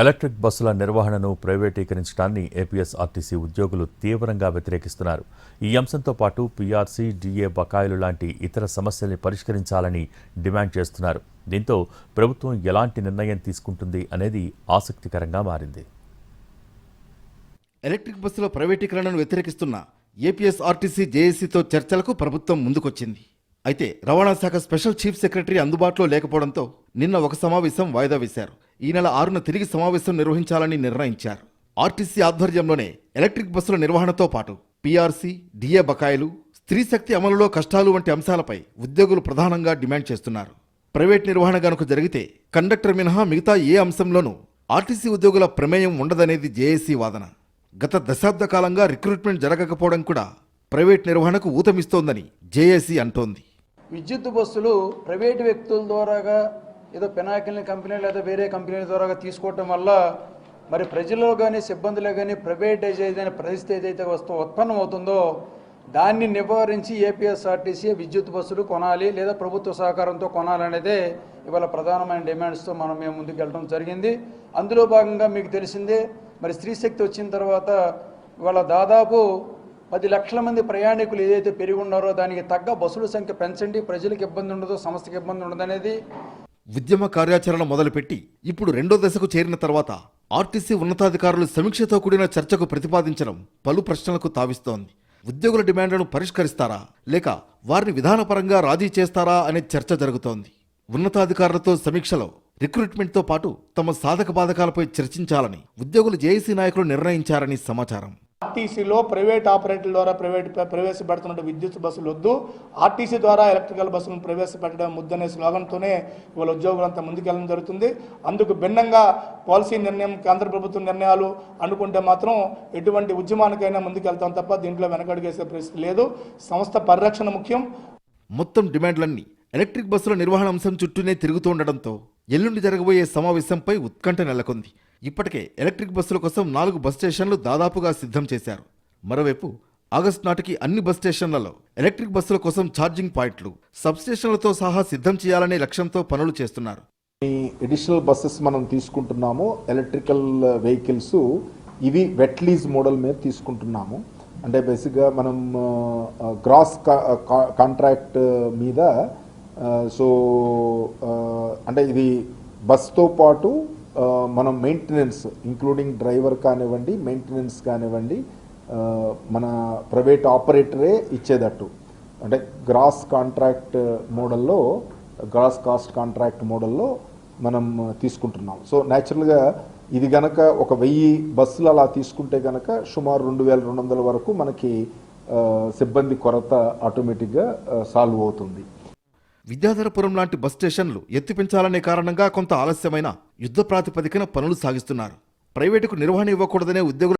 Electric బస్సుల నిర్వహణను ప్రైవేటీకరించడాన్ని APSRTC ఉద్యోగులు తీవ్రంగా వ్యతిరేకిస్తున్నారు. ఈ అంశంతో పాటు పీఆర్సీ, డీఏ బకాయిలు లాంటి ఇతర సమస్యల్ని పరిష్కరించాలని డిమాండ్ చేస్తున్నారు. దీంతో ప్రభుత్వం ఎలాంటి నిర్ణయం తీసుకుంటుంది అనేది ఆసక్తికరంగా మారింది. ఎలక్ట్రిక్ బస్సుల ప్రైవేటీకరణను వ్యతిరేకిస్తున్న ఏపీఎస్ఆర్టీసీ జేఏసీతో చర్చలకు ప్రభుత్వం ముందుకొచ్చింది. అయితే రవాణా శాఖ స్పెషల్ చీఫ్ సెక్రటరీ అందుబాటులో లేకపోవడంతో నిన్న ఒక సమావేశం వాయిదా వేశారు. ఈ నెల 6న తిరిగి సమావేశం నిర్వహించాలని నిర్ణయించారు. ఆర్టీసీ ఆధ్వర్యంలోనే ఎలక్ట్రిక్ బస్సుల నిర్వహణతో పాటు పీఆర్సీ, డీఏ బకాయిలు, స్త్రీ శక్తి అమలులో కష్టాలు వంటి అంశాలపై ఉద్యోగులు ప్రధానంగా డిమాండ్ చేస్తున్నారు. ప్రైవేట్ నిర్వహణ గనుక జరిగితే కండక్టర్ మినహా మిగతా ఏ అంశంలోనూ ఆర్టీసీ ఉద్యోగుల ప్రమేయం ఉండదనేది జేఏసీ వాదన. గత దశాబ్ద కాలంగా రిక్రూట్మెంట్ జరగకపోవడం కూడా ప్రైవేట్ నిర్వహణకు ఊతమిస్తోందని జేఏసీ అంటోంది. విద్యుత్ బస్సులు ప్రైవేటు వ్యక్తుల ద్వారాగా ఏదో పెనాకిల్ని కంపెనీ లేదా వేరే కంపెనీల ద్వారా తీసుకోవటం వల్ల మరి ప్రజల్లో కానీ సిబ్బందిలో కానీ ప్రైవేటైజ్ అయిన పరిస్థితి ఏదైతే ఉత్పన్నం అవుతుందో దాన్ని నివారించి ఏపీఎస్ఆర్టీసీ విద్యుత్ బస్సులు కొనాలి లేదా ప్రభుత్వ సహకారంతో కొనాలనేదే ఇవాళ ప్రధానమైన డిమాండ్స్తో మేము ముందుకు వెళ్ళడం జరిగింది. అందులో భాగంగా మీకు తెలిసిందే, మరి స్త్రీ శక్తి వచ్చిన తర్వాత ఇవాళ దాదాపు 10 లక్షల మంది ప్రయాణికులు ఏదైతే పెరిగి ఉన్నారో దానికి తగ్గ బస్సుల సంఖ్య పెంచండి, ప్రజలకు ఇబ్బంది ఉండదు, సంస్థకి ఇబ్బంది ఉండదు అనేది. ఉద్యమ కార్యాచరణ మొదలుపెట్టి ఇప్పుడు 2వ దశకు చేరిన తర్వాత ఆర్టీసీ ఉన్నతాధికారులు సమీక్షతో కూడిన చర్చకు ప్రతిపాదించడం పలు ప్రశ్నలకు తావిస్తోంది. ఉద్యోగుల డిమాండ్లను పరిష్కరిస్తారా లేక వారిని విధానపరంగా రాజీ చేస్తారా అనే చర్చ జరుగుతోంది. ఉన్నతాధికారులతో సమీక్షలో రిక్రూట్మెంట్తో పాటు తమ సాధక బాధకాలపై చర్చించాలని ఉద్యోగులు జేఏసీ నాయకులు నిర్ణయించారని సమాచారం. ఆర్టీసీలో ప్రైవేట్ ఆపరేటర్ల ద్వారా ప్రవేశపెడుతున్న విద్యుత్ బస్సులు వద్దు, ఆర్టీసీ ద్వారా ఎలక్ట్రికల్ బస్సులను ప్రవేశపెట్టడం ముద్దనే స్లోగన్తోనే ఇవాళ ఉద్యోగులంతా ముందుకెళ్ళడం జరుగుతుంది. అందుకు భిన్నంగా పాలసీ నిర్ణయం, కేంద్ర ప్రభుత్వ నిర్ణయాలు అనుకుంటే మాత్రం ఎటువంటి ఉద్యమానికైనా ముందుకెళ్తాం తప్ప దీంట్లో వెనకడుగేసే పరిస్థితి లేదు. సంస్థ పరిరక్షణ ముఖ్యం. మొత్తం డిమాండ్లన్నీ ఎలక్ట్రిక్ బస్సుల నిర్వహణ అంశం చుట్టూనే తిరుగుతుండటంతో ఎల్లుండి జరగబోయే సమావేశంపై ఉత్కంఠ నెలకొంది. ఇప్పటికే ఎలక్ట్రిక్ బస్సుల కోసం 4 బస్ స్టేషన్లు దాదాపుగా సిద్ధం చేశారు. మరోవైపు ఆగస్టు నాటికి అన్ని బస్ స్టేషన్లలో ఎలక్ట్రిక్ బస్సుల కోసం ఛార్జింగ్ పాయింట్లు, సబ్ స్టేషన్లతో సహా సిద్ధం చేయాలనే లక్ష్యంతో పనులు చేస్తున్నారు. ఈ ఎడిషనల్ బస్సెస్ మనం తీసుకుంటున్నాము, ఎలక్ట్రికల్ వెహికల్స్ ఇవి వెట్ లీజ్ మోడల్ మీద తీసుకుంటున్నాము. అంటే బేసిక్గా మనం గ్రాస్ కాంట్రాక్ట్ మీద అంటే ఇది బస్తో పాటు మనం మెయింటెనెన్స్ ఇంక్లూడింగ్ డ్రైవర్ కానివ్వండి, మెయింటెనెన్స్ కానివ్వండి మన ప్రైవేట్ ఆపరేటరే ఇచ్చేటట్టు, అంటే గ్రాస్ కాంట్రాక్ట్ మోడల్లో, గ్రాస్ కాస్ట్ కాంట్రాక్ట్ మోడల్లో మనం తీసుకుంటున్నాం. సో న్యాచురల్గా ఇది గనక ఒక 1000 బస్సులు అలా తీసుకుంటే గనక సుమారు 2200 వరకు మనకి సిబ్బంది కొరత ఆటోమేటిక్గా సాల్వ్ అవుతుంది. విద్యాధరపురం లాంటి బస్ స్టేషన్లు ఎత్తిపెంచాలనే కారణంగా కొంత ఆలస్యమైన యుద్ధ ప్రాతిపదికన పనులు సాగిస్తున్నారు. ప్రైవేటుకు నిర్వహణ ఇవ్వకూడదనే ఉద్యోగులు